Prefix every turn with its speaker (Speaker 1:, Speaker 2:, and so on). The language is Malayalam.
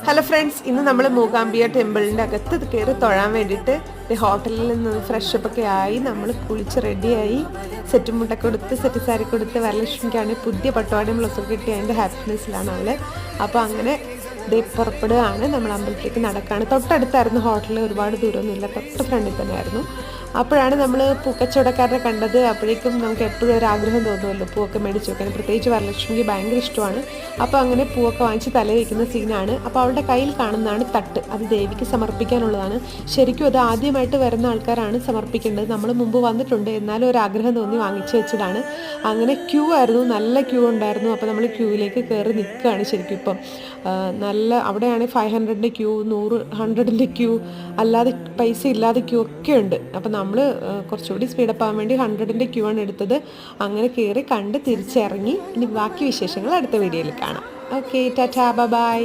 Speaker 1: ഹലോ ഫ്രണ്ട്സ്, ഇന്ന് നമ്മൾ മൂകാംബിക ടെമ്പിളിൻ്റെ അകത്ത് കയറി തൊഴാൻ വേണ്ടിയിട്ട് ഹോട്ടലിൽ നിന്ന് ഫ്രഷപ്പ് ഒക്കെ ആയി നമ്മൾ കുളിച്ച് റെഡിയായി സെറ്റ് മുട്ടൊക്കെ കൊടുത്ത് സെറ്റ് സാരി കൊടുത്ത് വരലക്ഷ്മിക്കാണെങ്കിൽ പുതിയ പട്ടുപാടിയും ബ്ലൗസൊക്കെ കിട്ടി അതിൻ്റെ ഹാപ്പിനെസ്സിലാണ് അവൾ. അപ്പോൾ അങ്ങനെ പുറപ്പെടുകയാണ്. നമ്മൾ അമ്പലത്തിലേക്ക് നടക്കുകയാണ്. തൊട്ടടുത്തായിരുന്നു ഹോട്ടൽ, ഒരുപാട് ദൂരമൊന്നുമില്ല, തൊട്ട് ഫ്രണ്ടിൽ തന്നെയായിരുന്നു. അപ്പോഴാണ് നമ്മൾ പൂക്കച്ചവടക്കാരനെ കണ്ടത്. അപ്പോഴേക്കും നമുക്ക് എപ്പോഴും ഒരു ആഗ്രഹം തോന്നുമല്ലോ പൂവൊക്കെ മേടിച്ച് വെക്കാൻ. പ്രത്യേകിച്ച് വരലക്ഷ്മിക്ക് ഭയങ്കര ഇഷ്ടമാണ്. അപ്പോൾ അങ്ങനെ പൂവൊക്കെ വാങ്ങിച്ച് തല വയ്ക്കുന്ന സീനാണ്. അപ്പോൾ അവളുടെ കയ്യിൽ കാണുന്നതാണ് തട്ട്. അത് ദേവിക്ക് സമർപ്പിക്കാനുള്ളതാണ്. ശരിക്കും അത് ആദ്യമായിട്ട് വരുന്ന ആൾക്കാരാണ് സമർപ്പിക്കേണ്ടത്. നമ്മൾ മുമ്പ് വന്നിട്ടുണ്ട്, എന്നാലും ഒരു ആഗ്രഹം തോന്നി വാങ്ങിച്ചു വെച്ചതാണ്. അങ്ങനെ ക്യൂ ആയിരുന്നു, നല്ല ക്യൂ ഉണ്ടായിരുന്നു. അപ്പോൾ നമ്മൾ ക്യൂവിലേക്ക് കയറി നിൽക്കുകയാണ്. ശരിക്കും ഇപ്പം നല്ല അവിടെയാണ് 500ൻ്റെ ക്യൂ, 100ൻ്റെ ക്യൂ, അല്ലാതെ പൈസ ഇല്ലാതെ ക്യൂ ഒക്കെ ഉണ്ട്. അപ്പം നമ്മൾ കുറച്ചുകൂടി സ്പീഡപ്പ് ആവാൻ വേണ്ടി 100ൻ്റെ ക്യൂ ആണ് എടുത്തത്. അങ്ങനെ കയറി കണ്ട് തിരിച്ചിറങ്ങി. ഇനി ബാക്കി വിശേഷങ്ങൾ അടുത്ത വീഡിയോയിൽ കാണാം. Okay, tata, by.